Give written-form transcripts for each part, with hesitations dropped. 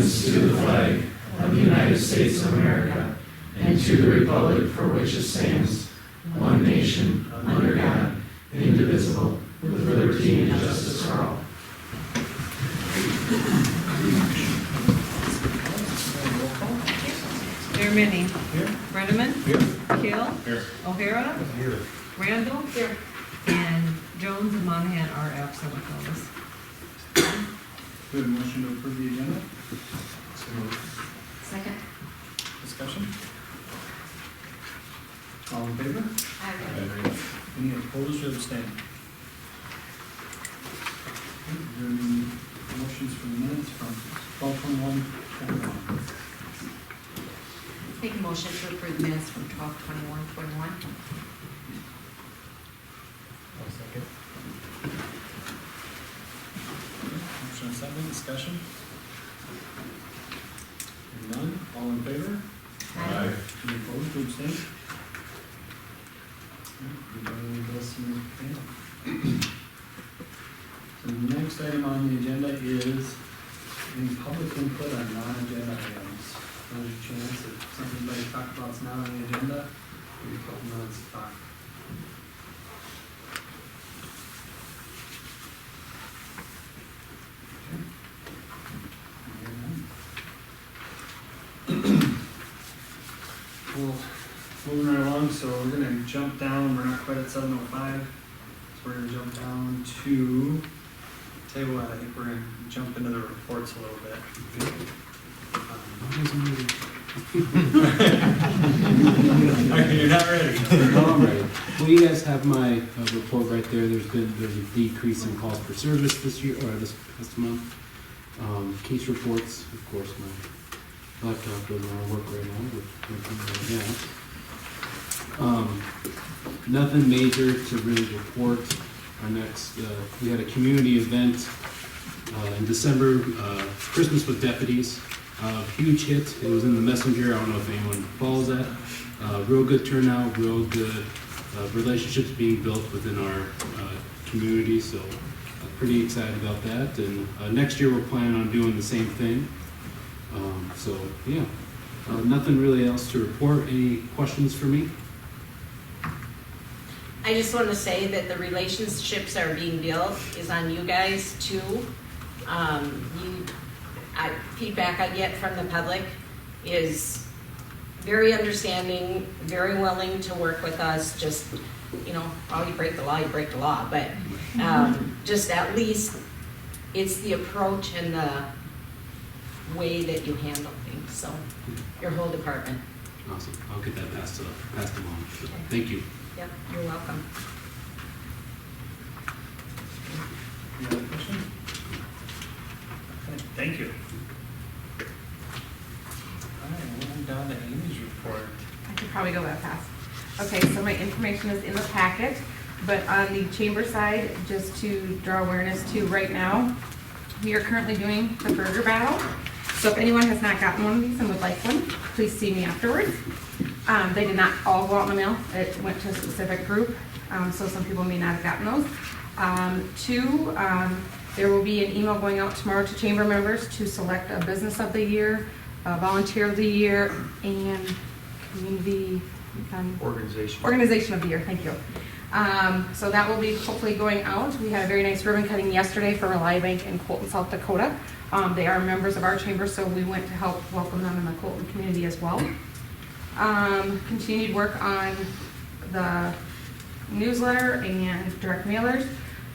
allegiance to the flag of the United States of America and to the republic for which it stands, one nation, under God, indivisible, with liberty and justice for all. Manning. Here. Brenneman. Here. Keel. Here. O'Hara. Here. Randall. Here. And Jones and Monahan are absent with notice. We have a motion to approve the agenda. Second. Discussion? All in favor? Aye. Any opposed or abstained? Is there any motions for the minutes from 12/21/21? Make a motion to approve minutes from 12/21/21. I'll second. Motion and second, discussion? Hearing none, all in favor? Aye. Any opposed or abstained? So the next item on the agenda is any public input on non-agenda items. There's a chance if something anybody talk about is not on the agenda, maybe a couple minutes to talk. Well, moving right along, so we're gonna jump down, we're not quite at 7:05, so we're gonna jump down to, tell you what, I think we're gonna jump into the reports a little bit. You're not ready. All right. Well, you guys have my report right there. There's a decrease in calls per service this year, or this past month. Case reports, of course, my laptop doesn't want to work right now, but nothing major to really report. Our next, we had a community event in December, Christmas with deputies. Huge hit. It was in the Messenger. I don't know if anyone follows that. Real good turnout, real good relationships being built within our community. So pretty excited about that. And next year we're planning on doing the same thing. So yeah, nothing really else to report. Any questions for me? I just want to say that the relationships are being built is on you guys too. Feedback I get from the public is very understanding, very willing to work with us. Just, oh, you break the law, you break the law. But just at least it's the approach and the way that you handle things. So your whole department. Awesome. I'll get that passed along. So, thank you. Yep, you're welcome. Any other questions? Okay, thank you. All right, moving down to Amy's report. I could probably go that fast. Okay, so my information is in the packet, but on the chamber side, just to draw awareness to right now, we are currently doing the burger battle. So if anyone has not gotten one of these and would like one, please see me afterwards. They did not all go out in the mail. It went to a specific group, so some people may not have gotten those. Two, there will be an email going out tomorrow to chamber members to select a business of the year, a volunteer of the year, and community organization of the year. Thank you. So that will be hopefully going out. We had a very nice ribbon cutting yesterday for Rely Bank in Colton, South Dakota. They are members of our chamber, so we went to help welcome them in the Colton community as well. Continued work on the newsletter and direct mailers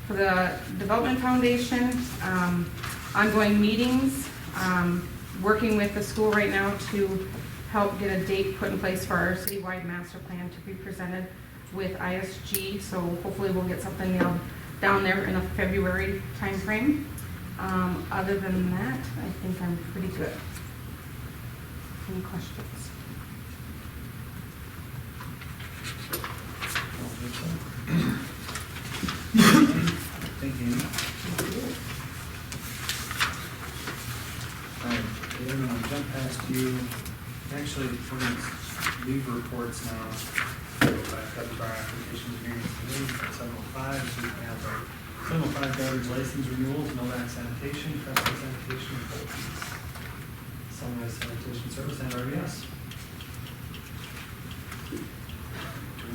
for the Development Foundation, ongoing meetings, working with the school right now to help get a date put in place for our citywide master plan to be presented with ISG. So hopefully we'll get something down there in a February timeframe. Other than that, I think I'm pretty good. Any questions? Thank you. All right, I'm going to jump past you. Actually, we're going to leave reports now. Go back up to our application hearings today at 7:05, so we can have our 7:05 garbage license renewals, no back sanitation, festival sanitation, and cold fees. Illinois Sanitation Service and RDS. Do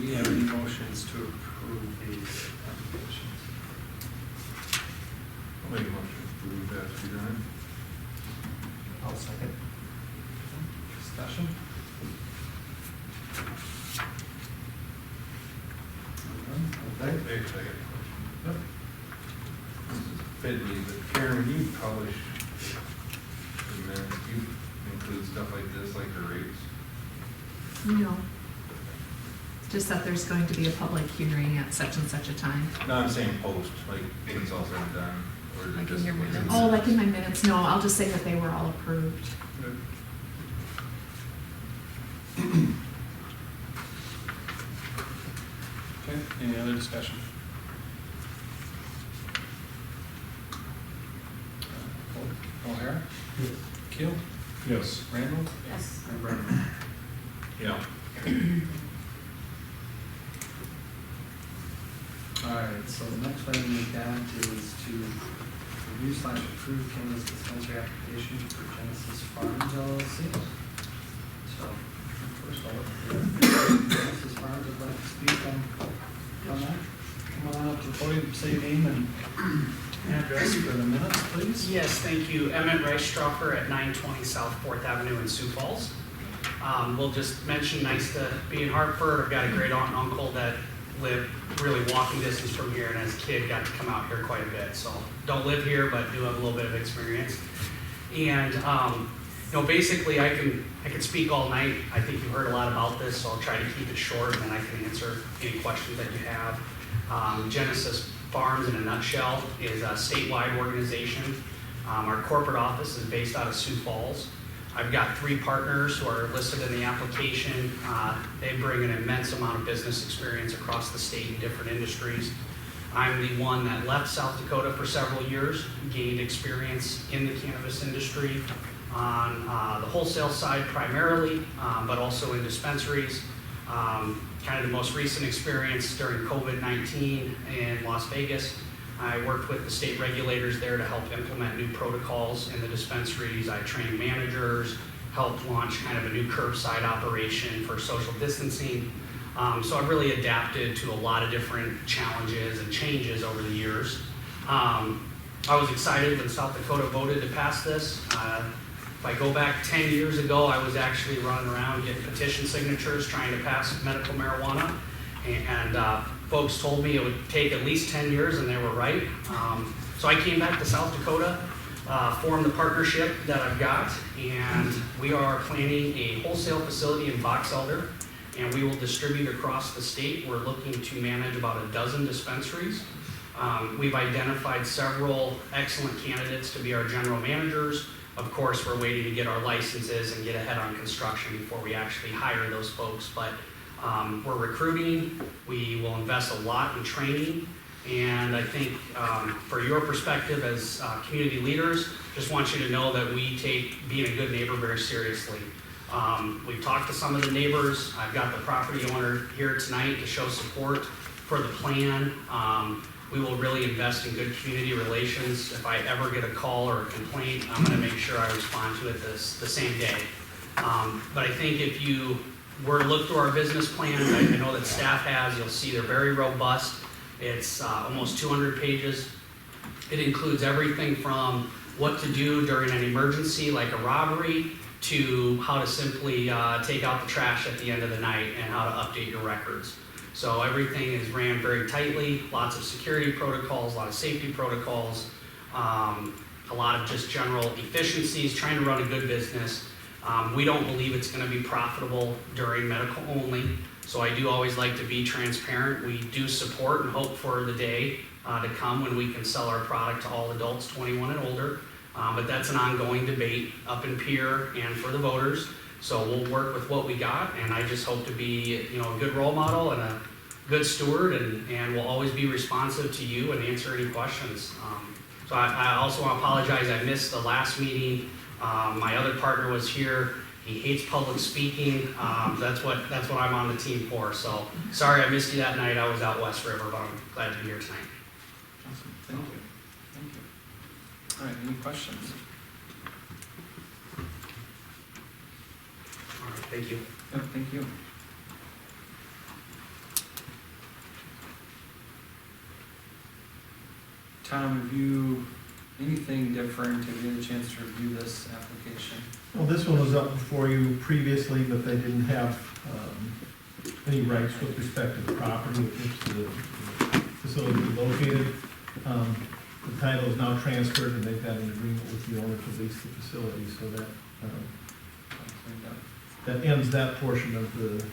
we have any motions to approve these applications? I'll make a motion to approve that, Siren. I'll second. Discussion? Okay. Wait a second. Yep. This is fiddly, but Karen, when you publish the minutes, you include stuff like this, like the rates? No. Just that there's going to be a public hearing at such and such a time. No, I'm saying post, like when it's all said and done, or is it Like in just? your what's minutes? the Oh, like in my minutes? No, I'll just say that they were all approved. Good. Okay, any other discussion? O'Hara? Keel? Yes. Randall? Yes. And Brennan? Yeah. Alright, so the next item we got is to review / approve cannabis dispensary application for Genesis Farms LLC. So, first of all, Genesis Farms would like to speak on that. Come on up to the podium, say your name and address for the minutes, please. Yes, thank you. Emmett Reichstroffer at 920 South 4th Avenue in Sioux Falls. We'll just mention, nice to be in Hartford. I've got a great aunt and uncle that live really walking distance from here, and as a kid got to come out here quite a bit. So don't live here, but do have a little bit of experience. And basically, I can speak all night. I think you've heard a lot about this, so I'll try to keep it short, and then I can answer any questions that you have. Genesis Farms, in a nutshell, is a statewide organization. Our corporate office is based out of Sioux Falls. I've got 3 partners who are listed in the application. They bring an immense amount of business experience across the state in different industries. I'm the one that left South Dakota for several years, gained experience in the cannabis industry on the wholesale side primarily, but also in dispensaries. Kind of the most recent experience during COVID-19 in Las Vegas. I worked with the state regulators there to help implement new protocols in the dispensaries. I trained managers, helped launch kind of a new curbside operation for social distancing. So I've really adapted to a lot of different challenges and changes over the years. I was excited when South Dakota voted to pass this. If I go back 10 years ago, I was actually running around getting petition signatures trying to pass medical marijuana. And folks told me it would take at least 10 years, and they were right. So I came back to South Dakota, formed the partnership that I've got, and we are planning a wholesale facility in Box Elder, and we will distribute across the state. We're looking to manage about a dozen dispensaries. We've identified several excellent candidates to be our general managers. Of course, we're waiting to get our licenses and get ahead on construction before we actually hire those folks, but we're recruiting. We will invest a lot in training, and I think for your perspective as community leaders, just want you to know that we take being a good neighbor very seriously. We've talked to some of the neighbors. I've got the property owner here tonight to show support for the plan. We will really invest in good community relations. If I ever get a call or a complaint, I'm going to make sure I respond to it the same day. But I think if you were to look through our business plans, I know that staff has, you'll see they're very robust. It's almost 200 pages. It includes everything from what to do during an emergency like a robbery to how to simply take out the trash at the end of the night and how to update your records. So everything is ran very tightly, lots of security protocols, a lot of safety protocols, a lot of just general efficiencies, trying to run a good business. We don't believe it's going to be profitable during medical only, so I do always like to be transparent. We do support and hope for the day to come when we can sell our product to all adults 21 and older, but that's an ongoing debate up in Pierre and for the voters. So we'll work with what we got, and I just hope to be, a good role model and a good steward, and we'll always be responsive to you and answer any questions. So I also want to apologize. I missed the last meeting. My other partner was here. He hates public speaking. That's what I'm on the team for. So sorry I missed you that night. I was out West River, but I'm glad to be here tonight. Awesome, thank you. Thank you. All right, any questions? Thank you. Yep, thank you. Tom, have you, anything different, have you had a chance to review this application? Well, this one was up before you previously, but they didn't have any rights with respect to the property in which the facility is located. The title is now transferred, and they've got an agreement with the owner to lease the facility, so that ends that portion of the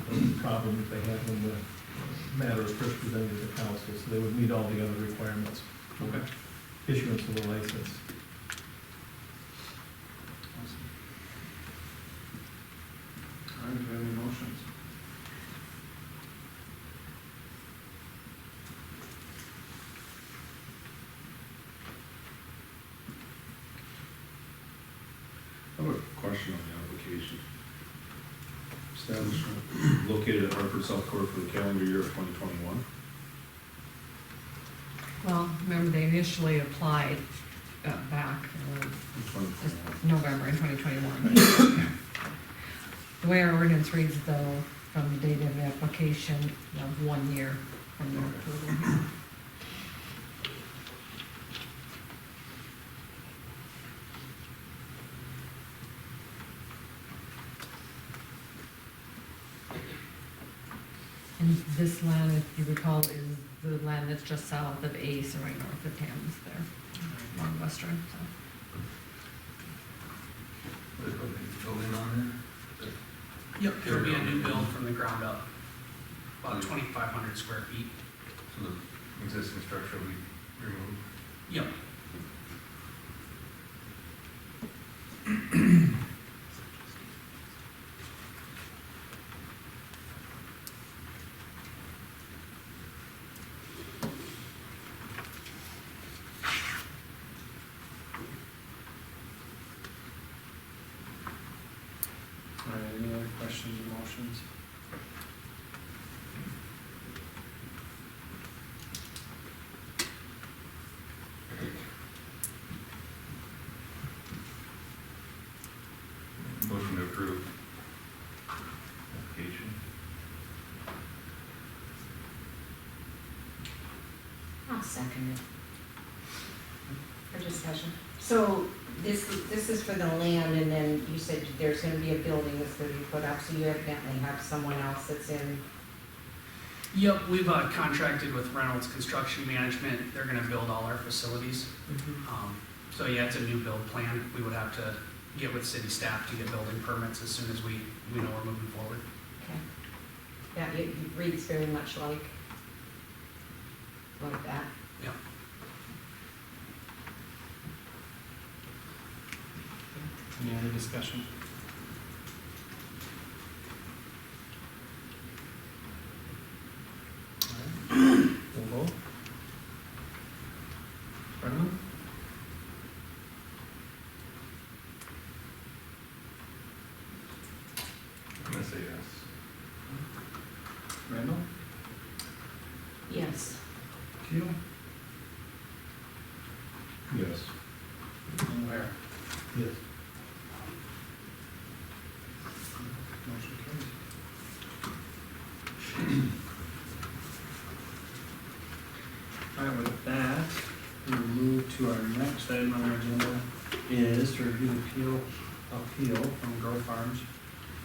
problem that they had when the matter was first presented to the council, so they would meet all the other requirements for issuance of a license. Awesome. All right, do we have any motions? I have a question on the application. Establishment located at Hartford, South Dakota for the calendar year of 2021. Well, remember they initially applied back 2021. November in 2021. The way our ordinance reads though, from the date of the application, you have 1 year from the approval here. And this land, if you recall, is the land that's just south of Ace and right north of Thames there, along Western, so. Building on Yep. It'll be a new build from the ground up, about 2,500 square feet. So the existing structure will be removed. Yep. All right, any other questions or motions? Motion to approve application. I'll second it. For discussion. So this is for the land, and then you said there's gonna be a building that's gonna be put up, so you evidently have someone else that's in. Yep, we've contracted with Reynolds Construction Management. They're gonna build all our facilities. So yeah, it's a new build plan. We would have to get with city staff to get building permits as soon as we know we're moving forward. Okay. Yeah, it reads very much like that. Yep. Any other discussion? All right, we'll vote. Brendan? I'm gonna say yes. Randall? Yes. Keel? Yes. And Ware? Yes. Motion carries. All right, with that, we'll move to our next item on our agenda is to review the appeal from Grow Farms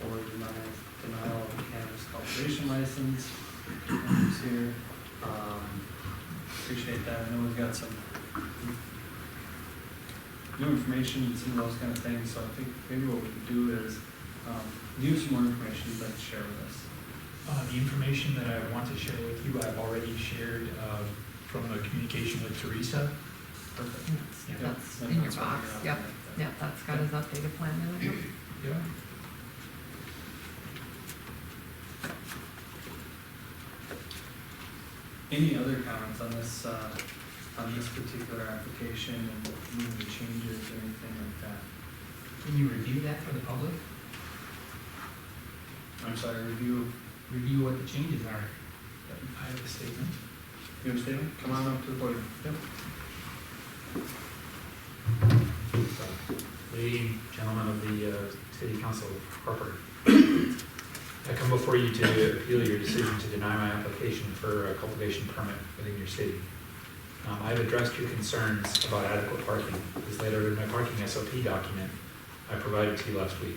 for denial of the cannabis cultivation license. Who's here? Appreciate that. I know we've got some new information and some of those kind of things, so I think maybe what we can do is give you some more information you'd like to share with us. The information that I want to share with you, I've already shared from the communication with Teresa. Perfect. That's Yep, in your that's what box, we're yep, at. yep, that's got his updated plan in it. Yeah. Any other comments on this particular application and any changes or anything like that? Can you review that for the public? I'm sorry, review, Review what the changes are. I have a statement. you have a statement? Come on up to the podium. Yep. Lady and gentlemen of the City Council of Hartford. I come before you to appeal your decision to deny my application for a cultivation permit within your city. I've addressed your concerns about adequate parking, as laid out in my parking SOP document I provided to you last week.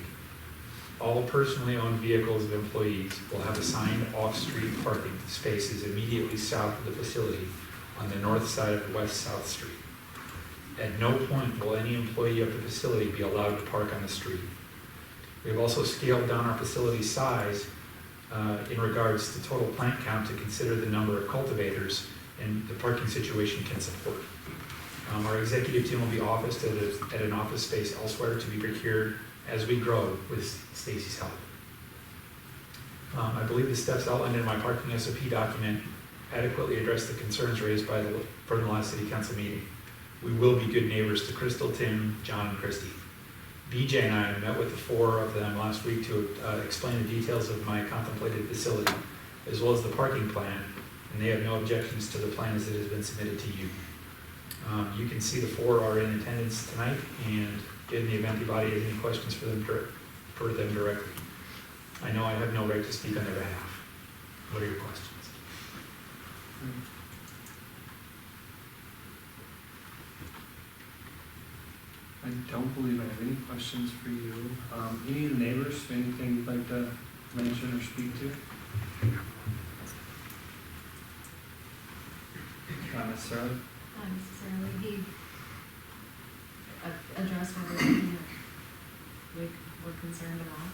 All personally owned vehicles of employees will have assigned off-street parking spaces immediately south of the facility on the north side of West-South Street. At no point will any employee of the facility be allowed to park on the street. We have also scaled down our facility size in regards to total plant count to consider the number of cultivators and the parking situation can support. Our executive team will be officed at an office space elsewhere to be procured as we grow with Stacy's help. I believe the steps outlined in my parking SOP document adequately address the concerns raised from the last city council meeting. We will be good neighbors to Crystal, Tim, John, and Christy. BJ and I met with the four of them last week to explain the details of my contemplated facility, as well as the parking plan, and they have no objections to the plan as it has been submitted to you. You can see the four are in attendance tonight, and in the event the body has any questions for them directly. I know I have no right to speak on their behalf. What are your questions? I don't believe I have any questions for you. Any of the neighbors, anything you'd like to mention or speak to? Not necessarily. Not necessarily. He addressed everything that we were concerned about,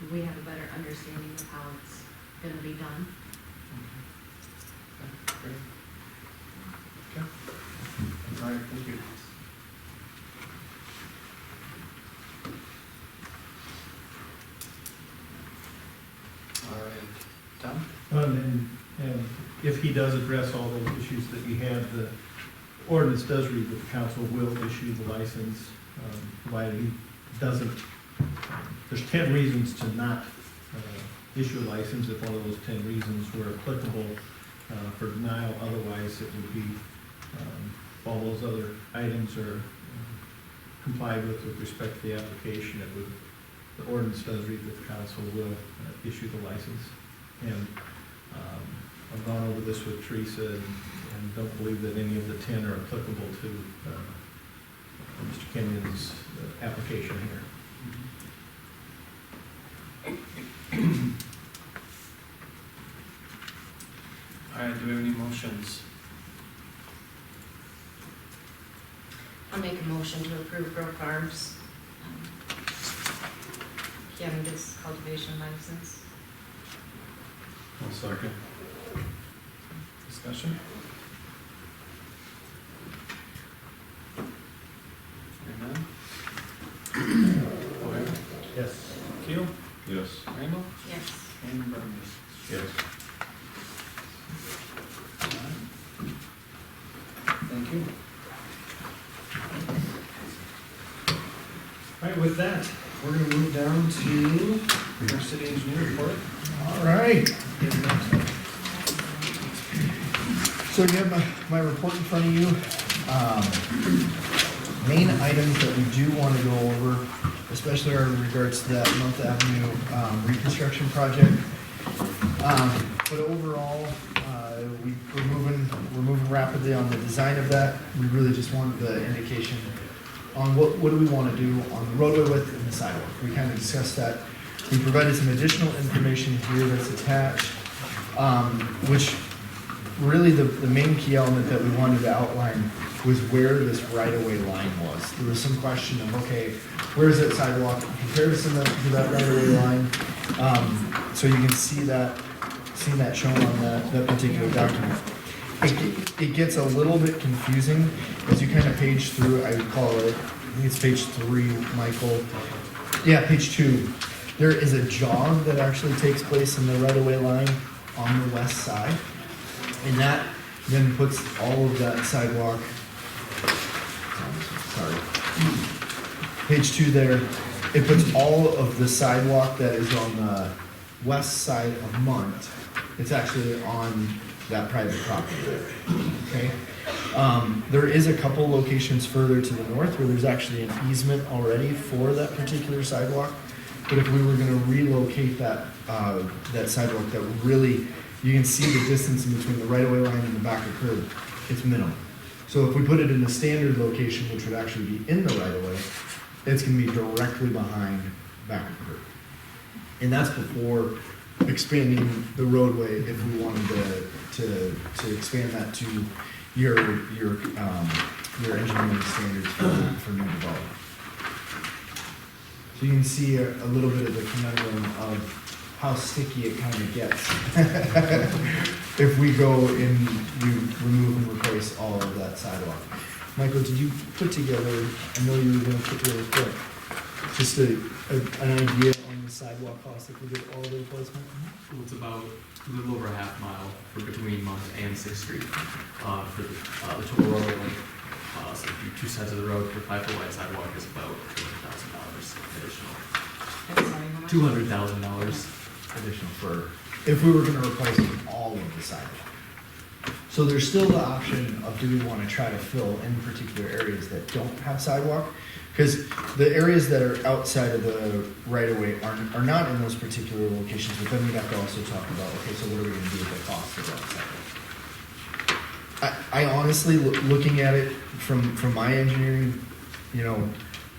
and we have a better understanding of how it's going to be done. Okay, great. Okay. All right, thank you. All right, Tom? And if he does address all those issues that you have, the ordinance does read that the council will issue the license, provided he doesn't. There's 10 reasons to not issue a license if one of those 10 reasons were applicable for denial. Otherwise, it would be all those other items are complied with respect to the application. It would, the ordinance does read that the council will issue the license. And I've gone over this with Teresa and don't believe that any of the 10 are applicable to Mr. Kenyon's application here. All right, do we have any motions? I'll make a motion to approve Grove Farms cannabis cultivation license. I'll second. Discussion? Hearing none? O'Hara? Yes. Keel? Yes. Randall? Yes. And Burns? Yes. Thank you. All right, with that, we're gonna move down to our city engineer report. All right. So you have my report in front of you. Main items that we do want to go over, especially are in regards to that 9th Avenue reconstruction project. But overall, we're moving rapidly on the design of that. We really just wanted the indication on what do we want to do on the roadway width and the sidewalk. We kind of discussed that. We provided some additional information here that's attached, which really the main key element that we wanted to outline was where this right-of-way line was. There was some question of, okay, where's that sidewalk in comparison to that right-of-way line? So you can see that shown on that particular document. It gets a little bit confusing as you kind of page through. I would call it, I think it's page 3, Michael. Yeah, page 2. There is a jog that actually takes place in the right-of-way line on the west side, and that then puts all of that sidewalk. Sorry. Page 2 there. It puts all of the sidewalk that is on the west side of Mont. It's actually on that private property there. Okay. There is a couple locations further to the north where there's actually an easement already for that particular sidewalk. But if we were gonna relocate that, that sidewalk, that really, you can see the distance in between the right-of-way line and the back of curb, it's minimal. So if we put it in a standard location, which would actually be in the right-of-way, it's gonna be directly behind back of curb. And that's before expanding the roadway, if we wanted to expand that to your engineering standards for new development. So you can see a little bit of the conundrum of how sticky it kind of gets if we go and we remove and replace all of that sidewalk. Michael, did you put together, I know you were gonna put really quick, just an idea on the sidewalk cost if we did all the replacement? Well, it's about a little over a half mile for between Monk and Sixth Street, for the total road length. So if you do two sides of the road for 5-foot wide sidewalk is about $200,000 additional. I'm sorry, how much? $200,000 Additional for, if we were gonna replace all of the sidewalk. So there's still the option of, do we wanna try to fill in particular areas that don't have sidewalk? Because the areas that are outside of the right-of-way are not in those particular locations, but then we'd have to also talk about, okay, so what are we gonna do with the cost of that sidewalk? I honestly, looking at it from my engineering,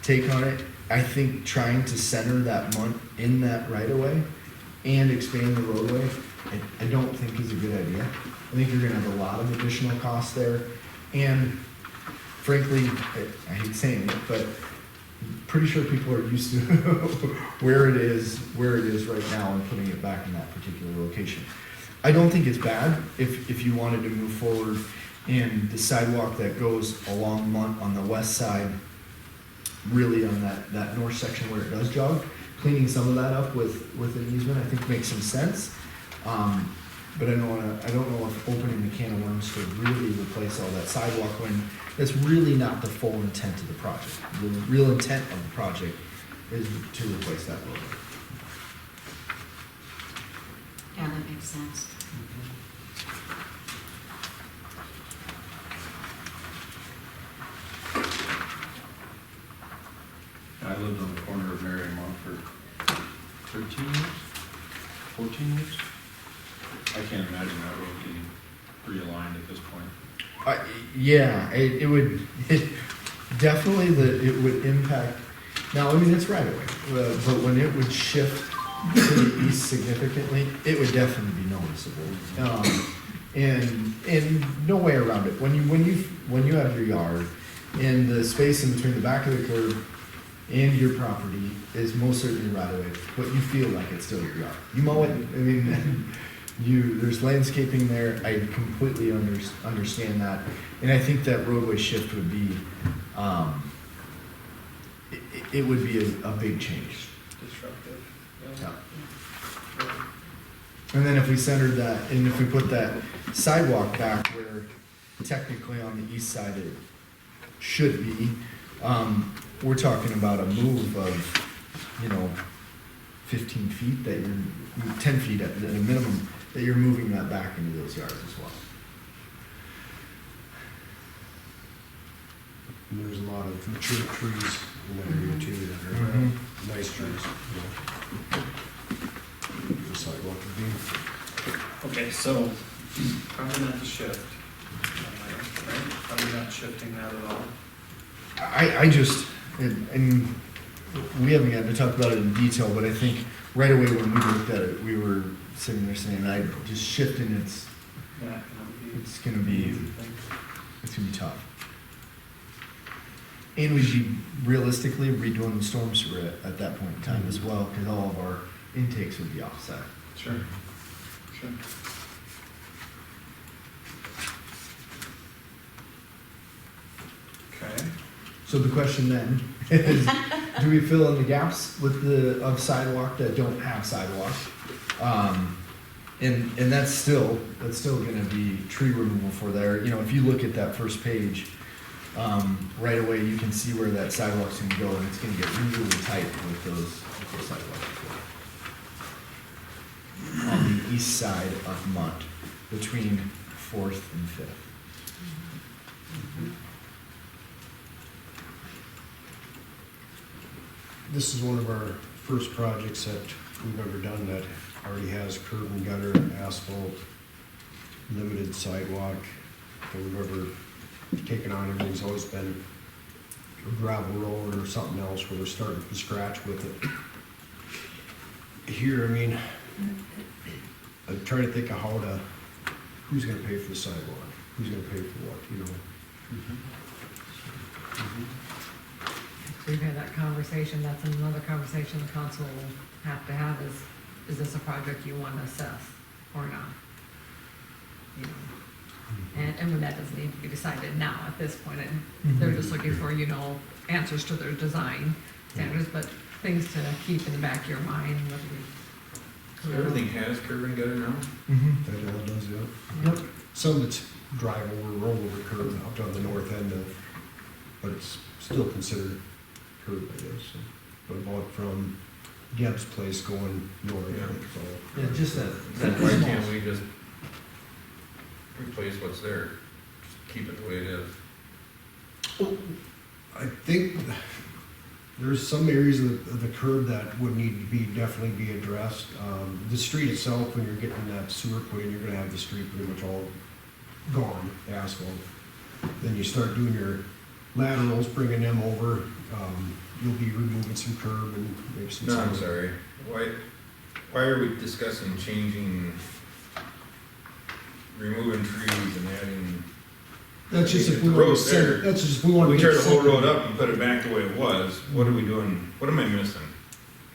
take on it, I think trying to center that month in that right-of-way and expand the roadway, I don't think is a good idea. I think you're gonna have a lot of additional costs there, and frankly, I hate saying it, but pretty sure people are used to where it is right now and putting it back in that particular location. I don't think it's bad if you wanted to move forward and the sidewalk that goes along Munt on the west side, really on that north section where it does jog, cleaning some of that up with an easement, I think makes some sense. But I don't know if opening the can of worms to really replace all that sidewalk when that's really not the full intent of the project. The real intent of the project is to replace that road. Yeah, that makes sense. I lived on the corner of Mary and Montfort 13 years, 14 years. I can't imagine that road getting realigned at this point. Yeah, it would, definitely it would impact, now, I mean, it's right away, but when it would shift to the east significantly, it would definitely be noticeable. And no way around it. When you have your yard, and the space in between the back of the curb and your property is most certainly right away, but you feel like it's still your yard. You mow it, I mean, there's landscaping there, I completely understand that, and I think that roadway shift would be, it would be a big change. Disruptive. Yeah. And then if we centered that, and if we put that sidewalk back where technically on the east side it should be, we're talking about a move of, 15 feet that you're, 10 feet at a minimum, that you're moving that back into those yards as well. And there's a lot of mature trees in that area too that are nice trees, The sidewalk would be. Okay, so probably not the shift, right? Probably not shifting that at all. I just, and we haven't gotten to talk about it in detail, but I think right away when we looked at it, we were sitting there saying, just shifting it's gonna be tough. And we'd be realistically redoing the storm sewer at that point in time as well, because all of our intakes would be offset. Sure. Okay. So the question then is, do we fill in the gaps of sidewalk that don't have sidewalk? And that's still gonna be tree removal for there. If you look at that first page, right away, you can see where that sidewalk's gonna go, and it's gonna get really tight with those sidewalks. On the east side of Munt, between 4th and 5th. This is one of our first projects that we've ever done that already has curb and gutter, asphalt, limited sidewalk that we've ever taken on. Everything's always been a gravel road or something else where we're starting from scratch with it. Here, I mean, I'm trying to think of how to, who's gonna pay for the sidewalk? Who's gonna pay for what, you know? We've had that conversation, that's another conversation the council will have to have is this a project you want to assess or not? You know, and when that doesn't need to be decided now at this point, and they're just looking for, you know, answers to their design standards, but things to keep in the back of your mind, whether we. So everything has curb and gutter now? That all does, yeah. Yep. Some that's drive over, roll over curb up on the north end of, but it's still considered curb, I guess. So, but about from Geb's place going north, I think, so. Yeah, just that. Why can't we just replace what's there? Just keep it the way it is? I think there's some areas of the curb that would need to be, definitely be addressed. The street itself, when you're getting that sewer put in, you're gonna have the street pretty much all gone, the asphalt. Then you start doing your laterals, bringing them over, you'll be removing some curb and maybe some. No, I'm sorry. Why are we discussing changing, removing trees and adding? That's just if we The want to road's there. send, that's just if we want to. We tear the whole road up and put it back the way it was. What are we doing? What am I missing?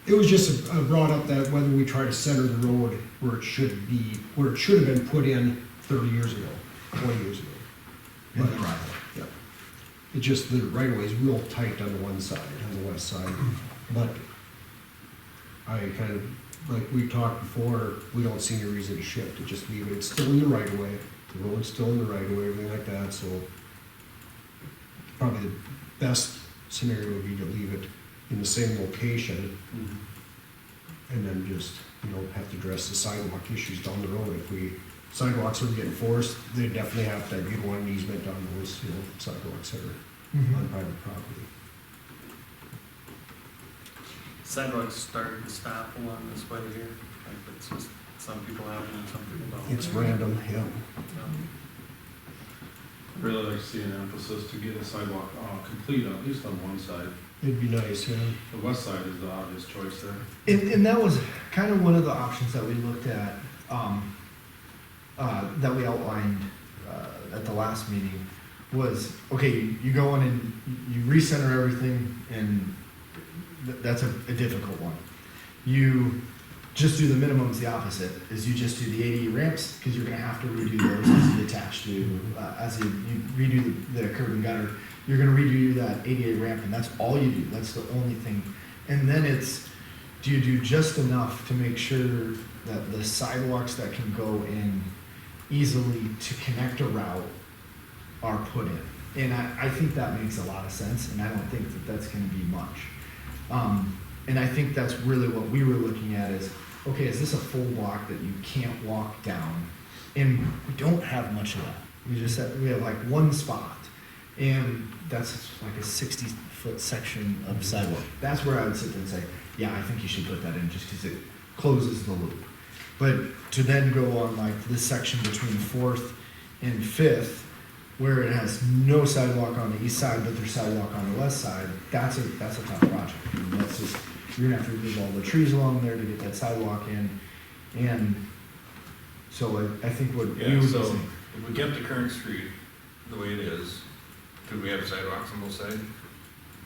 It was just brought up that whether we try to center the road where it should be, where it should have been put in 30 years ago, 20 years ago. In the But, right of way. yeah. It's just the right of way is real tight on the one side, on the west side. But I kind of, like we talked before, we don't see any reason to shift, to just leave it. It's still in the right of way. The road's still in the right of way, everything like that, so probably the best scenario would be to leave it in the same location and then just, you know, have to address the sidewalk issues down the road. If sidewalks are getting forced, they definitely have to, you'd want an easement on those, you know, sidewalks that are on private property. Sidewalks start and stop along this way here, like it's just, some people have them and some people don't. It's random, yeah. I'd really like to see an emphasis to get a sidewalk complete, at least on one side. It'd be nice, yeah. The west side is the obvious choice there. And that was kind of one of the options that we looked at, that we outlined at the last meeting, was, okay, you go in and you recenter everything, and that's a difficult one. You just do the minimums, the opposite, is you just do the ADA ramps, because you're gonna have to redo those as you attach to, as you redo the curb and gutter, you're gonna redo that ADA ramp, and that's all you do, that's the only thing. And then it's, do you do just enough to make sure that the sidewalks that can go in easily to connect a route are put in? And I think that makes a lot of sense, and I don't think that that's gonna be much. And I think that's really what we were looking at is, okay, is this a full block that you can't walk down? And we don't have much of that. We have like one spot, and that's like a 60-foot section of sidewalk. That's where I would sit there and say, yeah, I think you should put that in just because it closes the loop. But to then go on like this section between 4th and 5th, where it has no sidewalk on the east side, but there's sidewalk on the west side, that's a tough project. I mean, that's just, you're gonna have to remove all the trees along there to get that sidewalk in. And so I think what we would So say, if we kept the current street the way it is, could we have sidewalks on both sides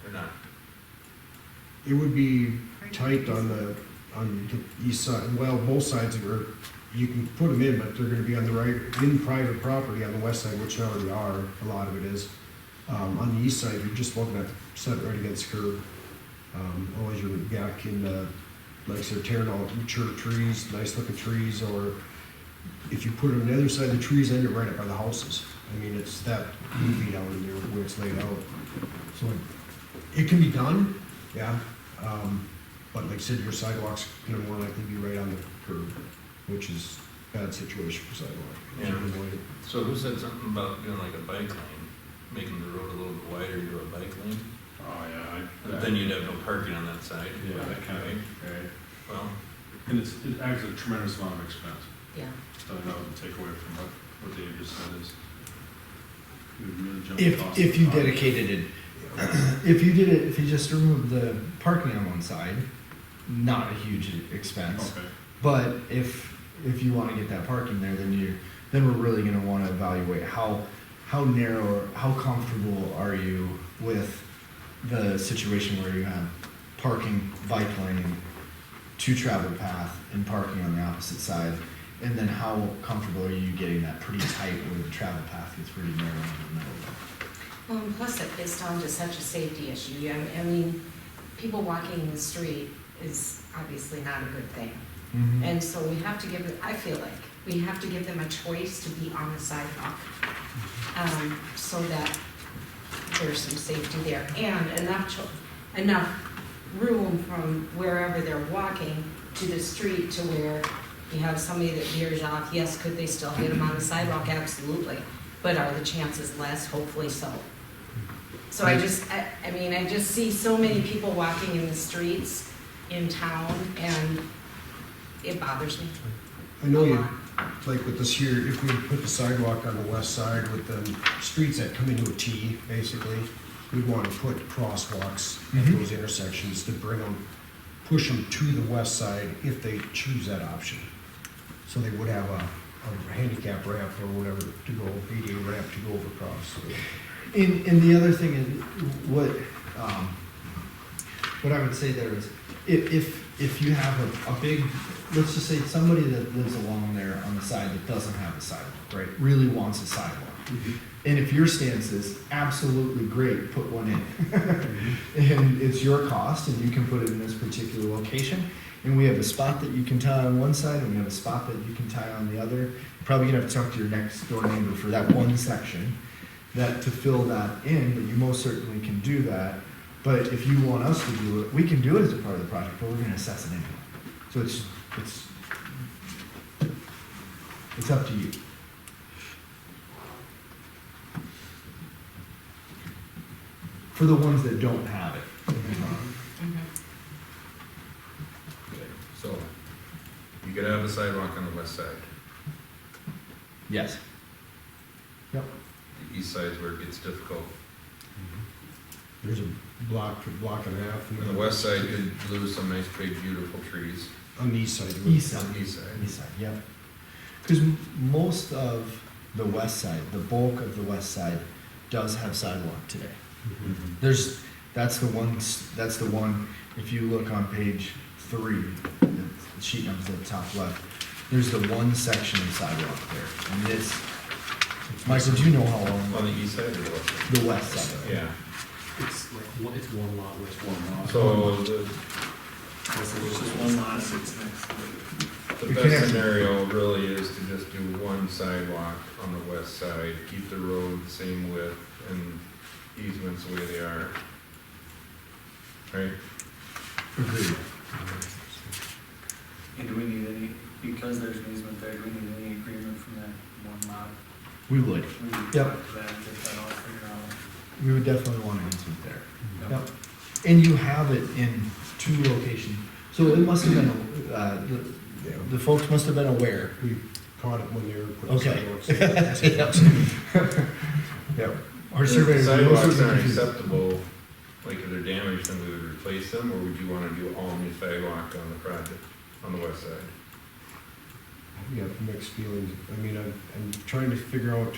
or not? It would be tight on the east side, well, both sides are, you can put them in, but they're gonna be on the right, in private property on the west side, which they already are, a lot of it is. On the east side, you're just looking at, set right against the curb. Always you're back in the, like I said, tearing all mature trees, nice looking trees, or if you put it on the other side of the trees, then you're right up by the houses. I mean, it's that goofy down in there where it's laid out. So it can be done, yeah. But like I said, your sidewalk's gonna more likely be right on the curb, which is a bad situation for sidewalk. Yeah. So who said something about doing like a bike lane, making the road a little bit wider to a bike lane? Oh, yeah. But then you'd have no parking on that side. Yeah, that kind of, right. Well, And it adds a tremendous amount of expense. Yeah. So that would take away from what Dave just said is. It would really jump the cost If of you the project. dedicated it, if you just removed the parking on one side, not a huge expense. Okay. But if you want to get that parking there, then we're really going to want to evaluate how narrow, how comfortable are you with the situation where you have parking, bike lane, two travel path, and parking on the opposite side, and then how comfortable are you getting that pretty tight where the travel path gets pretty narrow in the middle? Well, and plus it gets down to such a safety issue. I mean, people walking in the street is obviously not a good thing. Mm-hmm. And so we have to give, I feel like, we have to give them a choice to be on the sidewalk, so that there's some safety there, and enough room from wherever they're walking to the street to where you have somebody that veers off. Yes, could they still hit them on the sidewalk? Absolutely. But are the chances less? Hopefully so. So I just see so many people walking in the streets in town, and it bothers me. I know a you, lot. like with this here, if we put the sidewalk on the west side with the streets that come into a T, basically, we'd want to put crosswalks at Mhm. those intersections to push them to the west side if they choose that option. So they would have a handicap ramp or whatever to go, ADA ramp to go across. And the other thing is, what I would say there is, if you have a big, let's just say somebody that lives along there on the side that doesn't have a sidewalk, right, really wants a sidewalk. And if your stance is absolutely great, put one in. And it's your cost and you can put it in this particular location. And we have a spot that you can tie on one side and we have a spot that you can tie on the other. You're probably gonna have to talk to your next door neighbor for that one section, to fill that in, but you most certainly can do that. But if you want us to do it, we can do it as a part of the project, but we're gonna assess it anyway. So it's up to you. For the ones that don't have it. okay, so you could have a sidewalk on the west side. Yes. Yep. The east side's where it gets difficult. There's a block and a half. On the west side, you'd lose some nice big beautiful trees. On the east side. East side. On the east side. East side, yep. Because most of the west side, the bulk of the west side does have sidewalk today. That's the one, if you look on page 3, the sheet numbers at the top left, there's the one section of sidewalk there. And this, Michael, do you know how long? On the east side or the west side? The west side. Yeah, It's like, it's one lot, which one lot. so the best scenario really is to just do one sidewalk on the west side, keep the road the same width and easements the way they are. Right? Agreed. And do we need any, because there's an easement there, do we need any agreement from that one lot? We would. We need Yep. to talk to that, get that all figured out. We would definitely want an easement there. Yep. And you have it in 2 locations. So it must have been, the folks must have been aware. We caught it when they were putting Okay. sidewalks. Yep. Our If surveyors. sidewalks aren't acceptable, like if they're damaged, then we would replace them, or would you wanna do all new sidewalk on the project, on the west side? We have mixed feelings. I mean, I'm trying to figure out,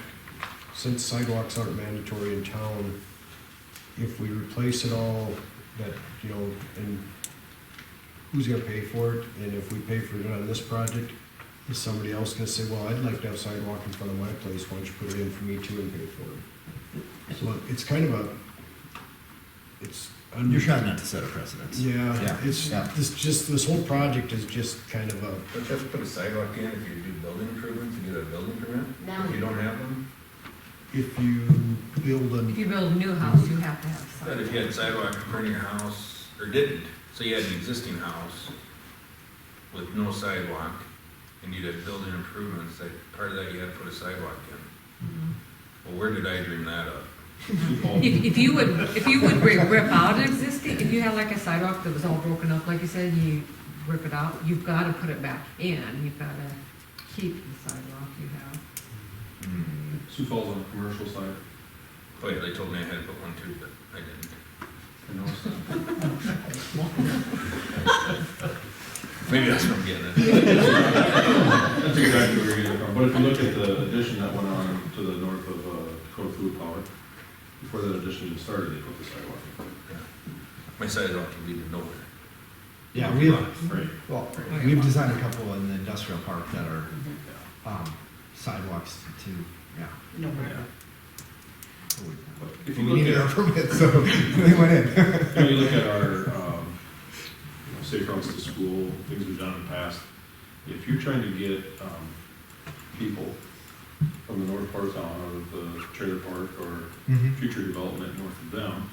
since sidewalks aren't mandatory in town, if we replace it all, that, and who's gonna pay for it? And if we pay for it on this project, is somebody else gonna say, well, I'd like to have sidewalk in front of my place, why don't you put it in for me too and pay for it? So it's kind of You're trying not to set a precedence. Yeah, Yeah. this whole project is just kind of a, Don't you have to put a sidewalk in if you do building improvements to get a building permit? No. If you don't have them? if you build If a, you build a new house, you have to have But if you had sidewalk in front of your house, or didn't, so you had an existing house with no sidewalk, and you did building improvements, that part of that you had to put a sidewalk in. Mhm. Well, where did I dream that up? If you would rip out an existing, if you had like a sidewalk that was all broken up, like you said, you rip it out, you've gotta put it back in, you've gotta keep the sidewalk you have. Sioux Falls on the commercial side. Oh yeah, they told me I had to put one too, but I didn't. I noticed that. Maybe that's what I'm getting at. That's exactly where you're getting from. But if you look at the addition that went on to the north of Dakota Food Power, before that addition even started, they put the sidewalk in. My sidewalk can lead to nowhere. Yeah, we have, Right. well, we've designed a couple in the industrial park that are, sidewalks to, yeah. No. If We you needed look our at, permit, so they went in. you look at our, safe routes to school, things we've done in the past, if you're trying to get, people from the north part of town, out of the trailer park or Mhm. future development north of them,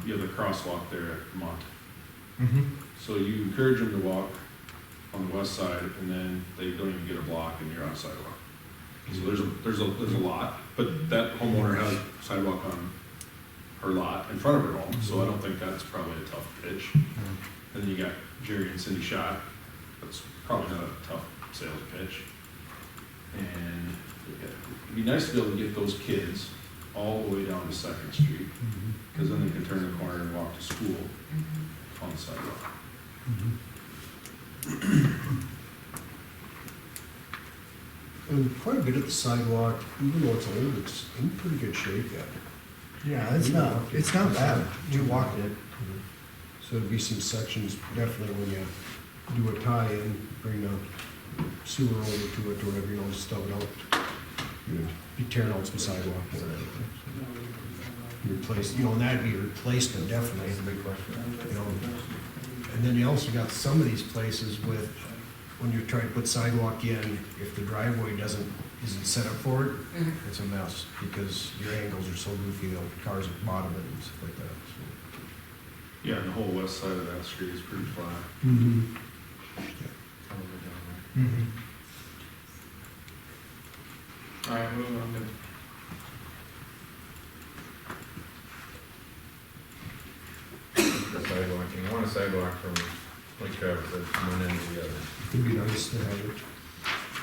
you have the crosswalk there at Mont. Mhm. So you encourage them to walk on the west side, and then they don't even get a block, and you're on a sidewalk. So there's a lot, but that homeowner has sidewalk on her lot in front of her home, so I don't think that's probably a tough pitch. And then you got Jerry and Cindy Schott, that's probably not a tough sales pitch. And it'd be nice to be able to get those kids all the way down to Second Street, because then they can turn the corner and walk to school on the sidewalk. And quite a bit of the sidewalk, even though it's old, it's in pretty good shape yet. Yeah, it's not bad. We walked it. So there'd be some sections, definitely when you do a tie-in, bring the sewer over to it or whatever, you know, just stub it out. You'd be tearing out some sidewalk or whatever. Replace, you know, and that'd be a replacement, definitely. You know, and then you also got some of these places with, when you're trying to put sidewalk in, if the driveway isn't set up for it, it's a mess, because your angles are so goofy, the cars at the bottom of it and stuff like that, so. Yeah, and the whole west side of that street is pretty flat. Mm-hmm. Mm-hmm. All right, moving on to The sidewalk, you want a sidewalk from, like Travis said, from one end to the other. It'd be nice to have it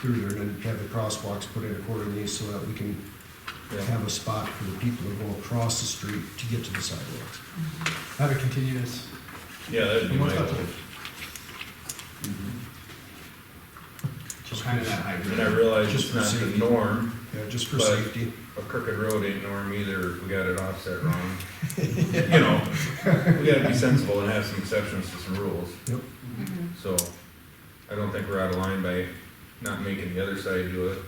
through there and then have the crosswalks put in accordingly so that we can have a spot for the people to go across the street to get to the sidewalks. Have it continuous. Yeah, that'd be my Almost goal. up Just kind of that hybrid. And I realize Just it's for not the safety. norm, Yeah, just for But- safety. a crooked road ain't norm either if we got it offset wrong. You know, we gotta be sensible and have some exceptions to some rules. Yep. So, I don't think we're out of line by not making the other side do it,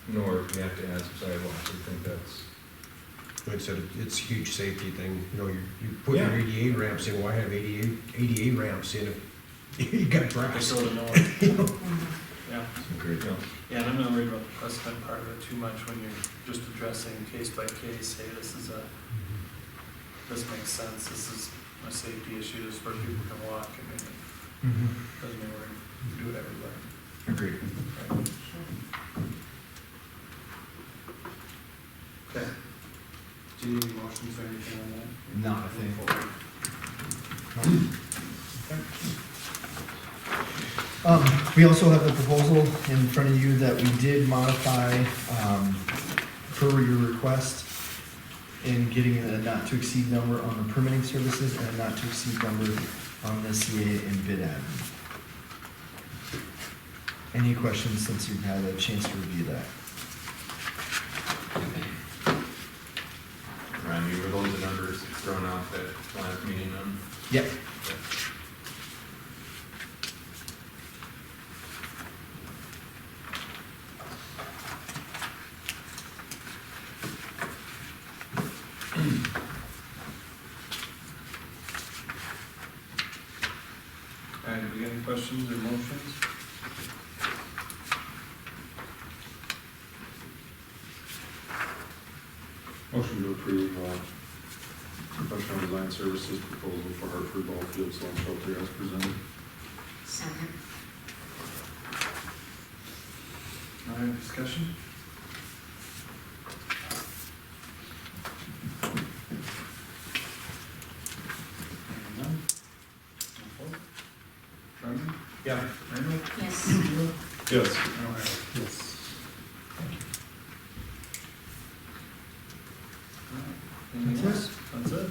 nor if we have to add some sidewalks, I think that's. Like I said, it's a huge safety thing, you know, you put your Yeah. ADA ramps in, why have ADA ramps in if you got they grass? go to nowhere. Yeah. Agreed. Yeah, and I'm not worried about the precedent part of it too much when you're just addressing case by case, hey, this makes sense, this is a safety issue, this is where people can walk, I mean, Mm-hmm. it doesn't mean we're gonna do it everywhere. Agreed. Okay. Do you need any motions or anything on that? Not a thing. We also have a proposal in front of you that we did modify, per your request, in getting a not-to-exceed number on the permitting services and a not-to-exceed number on the CA and bid ad. Any questions since you've had a chance to review that? Ryan, were those the numbers thrown out at last meeting on? Yep. All right, do we got any questions or motions? Motion to approve, professional design services proposal for Hartford Ball Field Storm Shelter as presented. Second. All right, discussion? Yeah. Randall? Yes. Steele? Yes. And O'Hara. Yes. Alright. Anything That's else? That's it?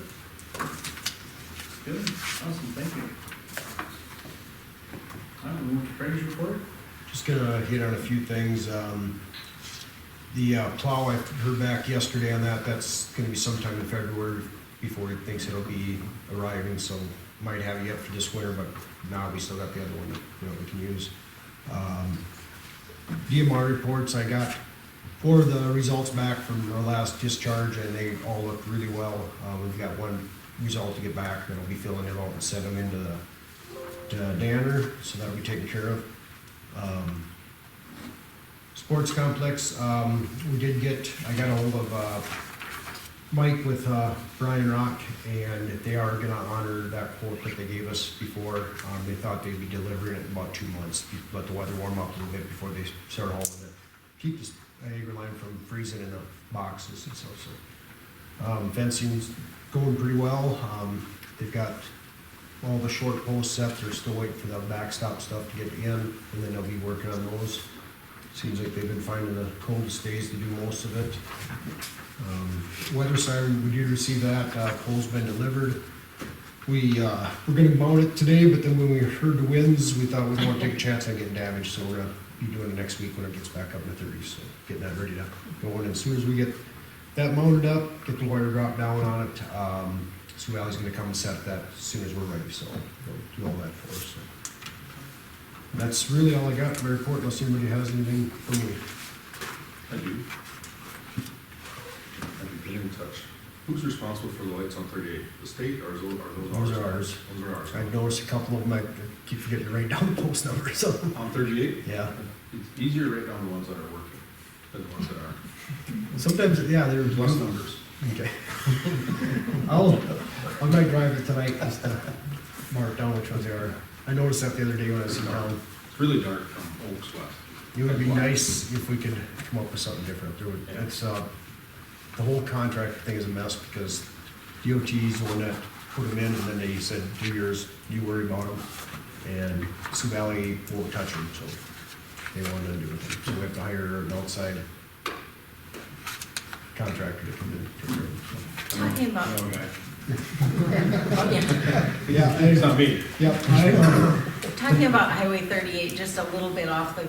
Good, awesome, thank you. Alright, we move to Craig's report. Just gonna hit on a few things. The plow, I heard back yesterday on that, that's gonna be sometime in February before he thinks it'll be arriving, so might have it yet for this winter, but now we still got the other one that, we can use. DMR reports, I got 4 of the results back from our last discharge, and they all look really well. We've got one result to get back, and I'll be filling it out and send them into the Danner, so that'll be taken care of. Sports complex, we did I got a hold of Mike with Brian Rock, and they are gonna honor that quote that they gave us before. They thought they'd be delivering it in about 2 months, let the weather warm up a little bit before they start hauling it. Keep this Agri line from freezing in the boxes and so. Fencing's going pretty well. They've got all the short posts set, they're still waiting for the backstop stuff to get in, and then they'll be working on those. Seems like they've been finding the coldest days to do most of it. Weather siren, we did receive that, pole's been delivered. We're gonna mount it today, but then when we heard the winds, we thought we'd want to take a chance on getting damaged, so we're gonna be doing it next week when it gets back up in the 30s, so getting that ready to go in. As soon as we get that mounted up, get the wire dropped down on it, Sioux Valley's gonna come and set that as soon as we're ready, so they'll do all that for us. So. That's really all I got for my report, unless anybody has anything for me. I do. Have you been in touch? Who's responsible for the lights on 38? The state, or are those ours? Those are ours. Those are ours. I've noticed a couple of them, I keep forgetting to write down the post numbers. So. On 38? Yeah. It's easier to write down the ones that are working than the ones that aren't. Sometimes, yeah, there's Less numbers. Okay. I'll might drive it tonight just to mark down which ones they are. I noticed that the other day when I was in town. It's really dark from Oaks West. It would be nice if we could come up with something different. It's, the whole contract thing is a mess because DOT's the one that put them in, and then they said, do yours, you worry about them. And Sioux Valley won't touch them, so they want to do it. So we have to hire an outside contractor to come in and take care of them. Talking about, No, guy. oh, yeah. Yeah, It's not me. Yep, I know. Talking about Highway 38, just a little bit off the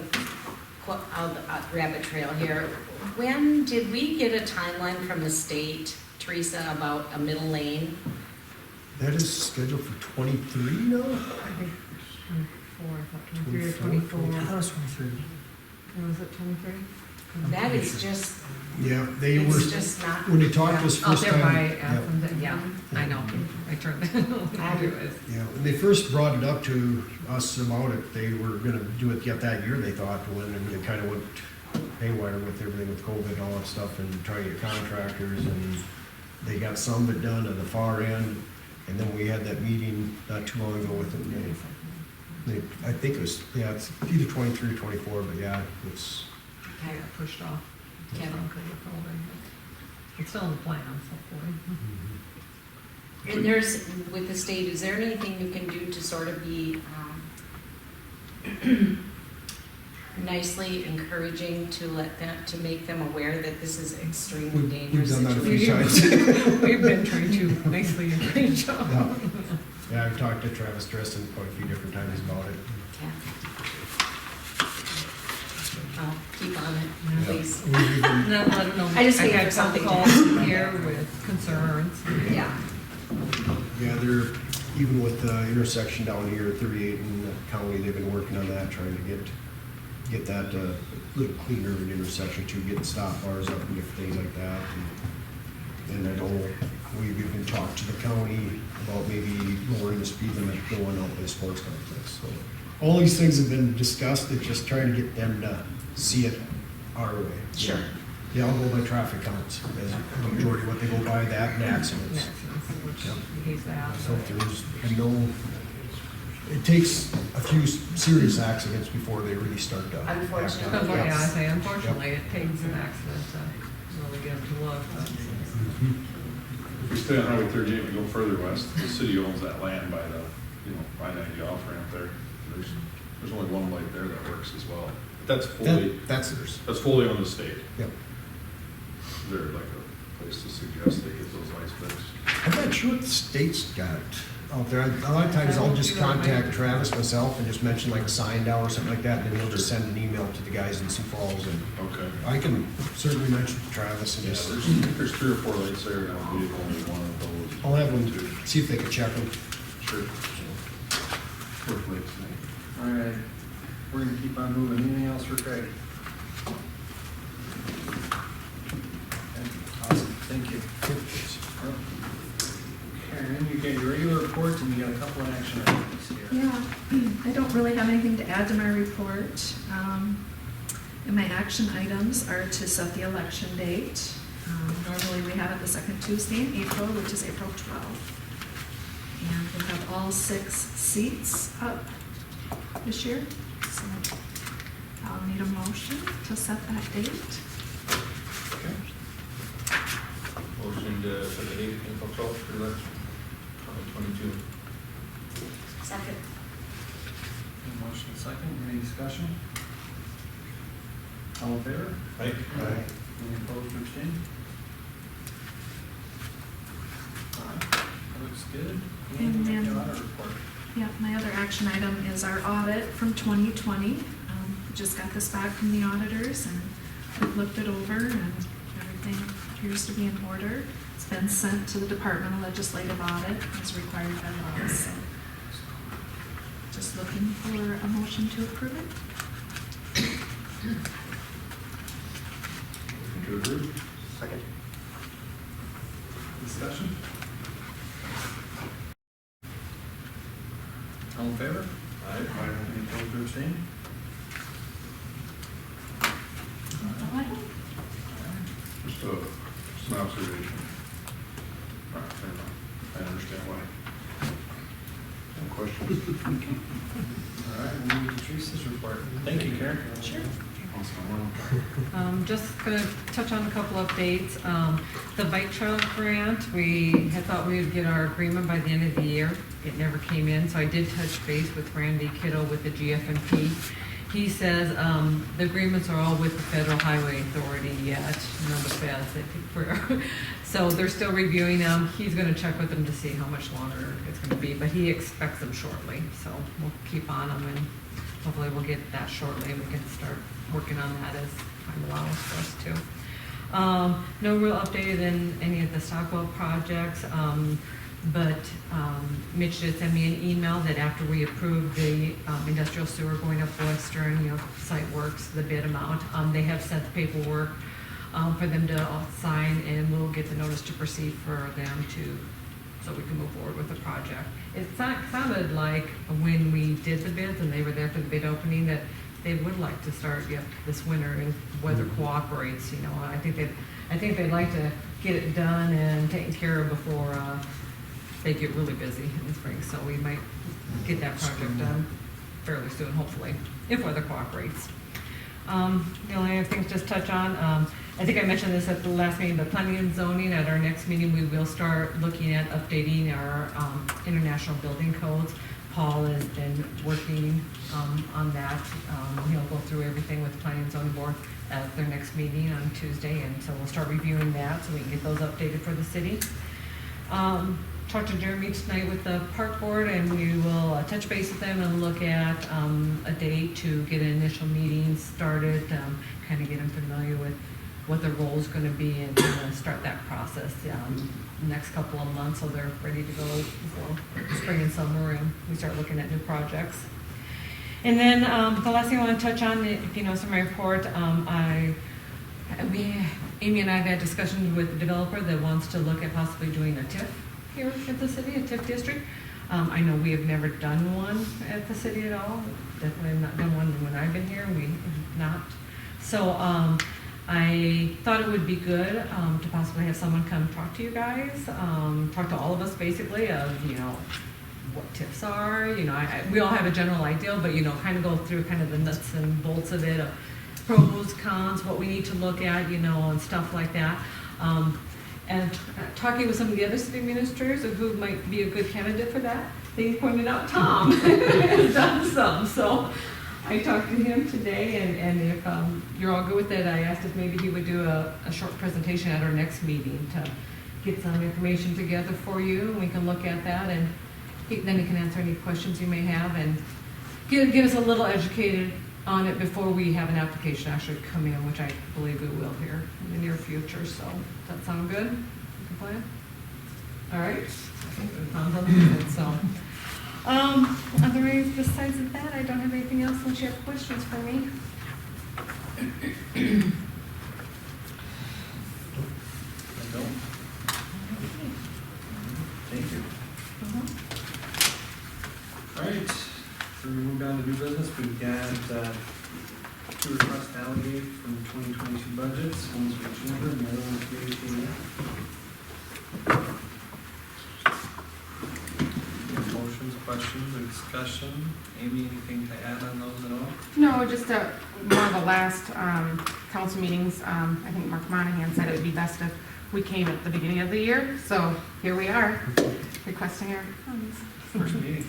rabbit trail here. When did we get a timeline from the state, Teresa, about a middle lane? That is scheduled for 23 now? I think 24, I thought 23 or 24. I thought it was 23. Was it 23? That is just, Yeah, they were, it's just not. when they talked to us Oh, first they're time. by, yeah. I know, I turned it. Yeah, when they first brought it up to us about it, they were gonna do it yet that year, they thought, when it kind of went haywire with everything with COVID and all that stuff, and trying to get contractors, and they got some of it done at the far end, and then we had that meeting not too long ago with them. I think it was, yeah, it's either 23 or 24, but yeah, it's. I got pushed off. Yeah. It's still in the plans, hopefully. And there's, with the state, is there anything you can do to sort of be nicely encouraging to let them, to make them aware that this is extremely dangerous We've done that a few situation? times. We've been trying to nicely encourage them. Yeah. Yeah, I've talked to Travis Dresden quite a few different times about it. Yeah. I'll keep on it, please. No, I don't know. I just think got there's something to calls ask. here with concerns. Yeah. Yeah, they're, even with the intersection down here, 38 in the county, they've been working on that, trying to get that a little cleaner of an intersection to get stop bars up and different things like that. And I know we've even talked to the county about maybe lowering the speed limit going out by the sports complex. So all these things have been discussed, it's just trying to get them to see it our way. Sure. They all go by traffic counts, as the majority of what they go by, that and accidents. Which Yep. he's that. So if there's it takes a few serious accidents before they really start to. act Unfortunately, out. Yeah, I Yep. say unfortunately, it takes an accident to really get them to look. If we stay on Highway 38 and go further west, the city owns that land by the, I-90 off ramp there. There's There's only one light there that works as well. That's fully, That's theirs. that's fully on the state. Yep. Is there like a place to suggest they get those lights fixed? I'm not sure what the state's got out there. A lot of times I'll just contact Travis myself and just mention like a sign down or something like that, and then he'll just send an email to the guys in Sioux Falls, and Okay. I can certainly mention to Travis and Yeah, just, there's 3 or 4 lights there, and I'll be only one of those. I'll have them Two. see if they can check them. Sure. Worth late tonight. All right, we're gonna keep on moving. Anything else for Craig? Okay, awesome, thank you. Karen, you got your regular report and you got a couple of action items here. Yeah, I don't really have anything to add to my report. And my action items are to set the election date. Normally we have it the second Tuesday in April, which is April 12th. And we have all 6 seats up this year. So I'll need a motion to set that date. Okay. Motion to set the date, April 12th for election, 2022. Second. Motion second, any discussion? All in favor? Aye. Any opposed or abstained? Looks good. And then- the audit report. Yeah, my other action item is our audit from 2020. We just got this back from the auditors and we've looked it over and everything appears to be in order. It's been sent to the Department of Legislative Audit as required by law, so just looking for a motion to approve it. Motion to approve. Second. Discussion? All in favor? Aye. Any opposed or abstained? Just an observation. All right, fair enough. I understand why. No questions? All right, we'll move to Teresa's report. Thank you, Karen. Sure. Awesome. Just gonna touch on a couple updates. The bike trail grant, we had thought we would get our agreement by the end of the year. It never came in, so I did touch base with Randy Kittle with the GFMP. He says, the agreements are all with the Federal Highway Authority yet, the feds, I think for, so they're still reviewing them. He's gonna check with them to see how much longer it's gonna be, but he expects them shortly, so we'll keep on them and hopefully we'll get that shortly and we can start working on that as time allows for us to. No real update in any of the Stockwell projects, but Mitch did send me an email that after we approved the industrial sewer going up Western, site works, the bid amount, they have sent the paperwork for them to sign, and we'll get the notice to proceed for them so we can move forward with the project. It sounded like when we did the bids and they were there for the bid opening that they would like to start this winter if weather cooperates. I think they'd like to get it done and taken care of before they get really busy in the spring. So we might get that project done fairly soon, hopefully, if weather cooperates. The only other thing to just touch on, I think I mentioned this at the last meeting, but planning and zoning, at our next meeting, we will start looking at updating our international building codes. Paul has been working on that. He'll go through everything with the planning and zoning board at their next meeting on Tuesday, and so we'll start reviewing that so we can get those updated for the city. Talked to Jeremy tonight with the park board, and we will touch base with them and look at a date to get an initial meeting started, kind of get them familiar with what their role is going to be and start that process next couple of months so they're ready to go before spring and summer and we start looking at new projects. And then the last thing I want to touch on, if you notice in my report, Amy and I have had discussions with the developer that wants to look at possibly doing a TIF here at the city, a TIF district. I know we have never done one at the city at all. Definitely have not done one when I've been here. We have not. So I thought it would be good to possibly have someone come talk to you guys, talk to all of us basically of, what TIFs are. We all have a general idea, but, kind of go through kind of the nuts and bolts of it, pros, cons, what we need to look at, and stuff like that. And talking with some of the other city ministers of who might be a good candidate for that. thing pointed out, Tom has done some, so I talked to him today, and if you're all good with it, I asked if maybe he would do a short presentation at our next meeting to get some information together for you, and we can look at that, and then he can answer any questions you may have, and get us a little educated on it before we have an application actually come in, which I believe we will here in the near future, so does that sound good? Good plan? All right. Sounds good, so. Are there any, besides that, I don't have anything else unless you have questions for me. I don't. Thank you. All right, so we move down to new business. We've got 2 requests to allocate from 2022 budgets. One's for the chamber and the other one's for the motions, questions, or discussion? Amy, anything to add on those at all? No, just one of the last council meetings, I think Mark Monahan said it would be best if we came at the beginning of the year, so here we are, requesting our funds. First meeting.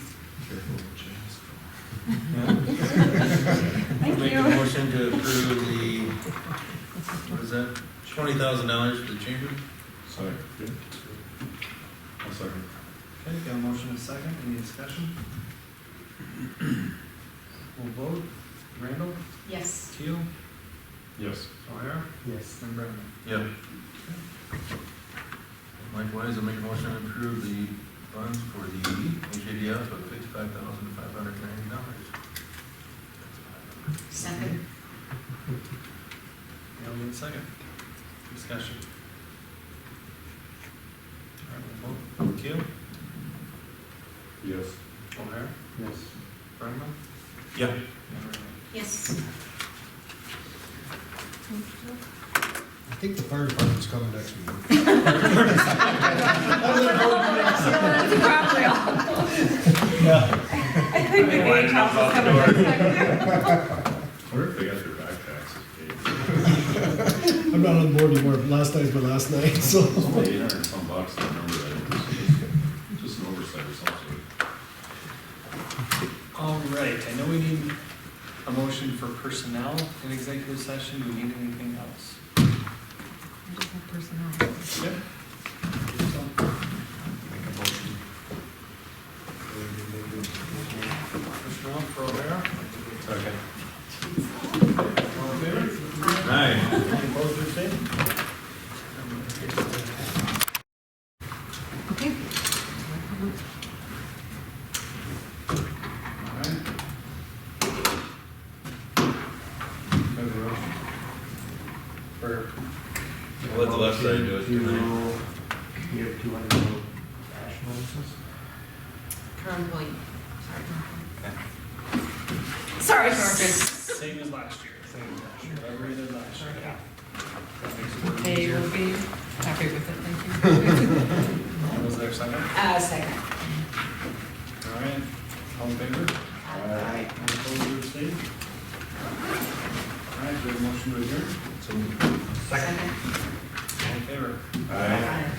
Thank Make you. a motion to approve the, what is that, $20,000 for the chamber? Sorry. I'll second. Okay, got a motion and a second. Any discussion? We'll vote. Randall? Yes. Teal? Yes. O'Hara? Yes. And Brennan? Yep. Likewise, I'll make a motion to approve the funds for the HADF of $55,590. Second. Yeah, we need a second. Discussion. All right, we'll vote. Teal? Yes. O'Hara? Yes. Brennan? Yep. And Randall? Yes. I think the fire department's coming next week. I think the gatehouse is coming next time. I wonder if they got their back taxes paid. I'm not on board anymore. Last night's my last night, so. It's only 800 and some bucks, I remember that. It's just an oversight or something. All right, I know we need a motion for personnel in executive session. Do we need anything else? I just have personnel. Yep. Make a motion. Personnel for O'Hara? Second. All in favor? Aye. Any opposed or abstained? Okay. All right. Good roll. For I'll let the left side do it tonight. You have 200 ash notices? Current point. Okay. Sorry, Dorcas. Same as last year. Same as last year. Whatever we did last year. Yeah. That makes it work They easier. will be happy with it, thank you. Was there a second? Second. All right. All in favor? Aye. Any opposed or abstained? All right, we have a motion to adjourn. Second. All in favor? Aye. Aye.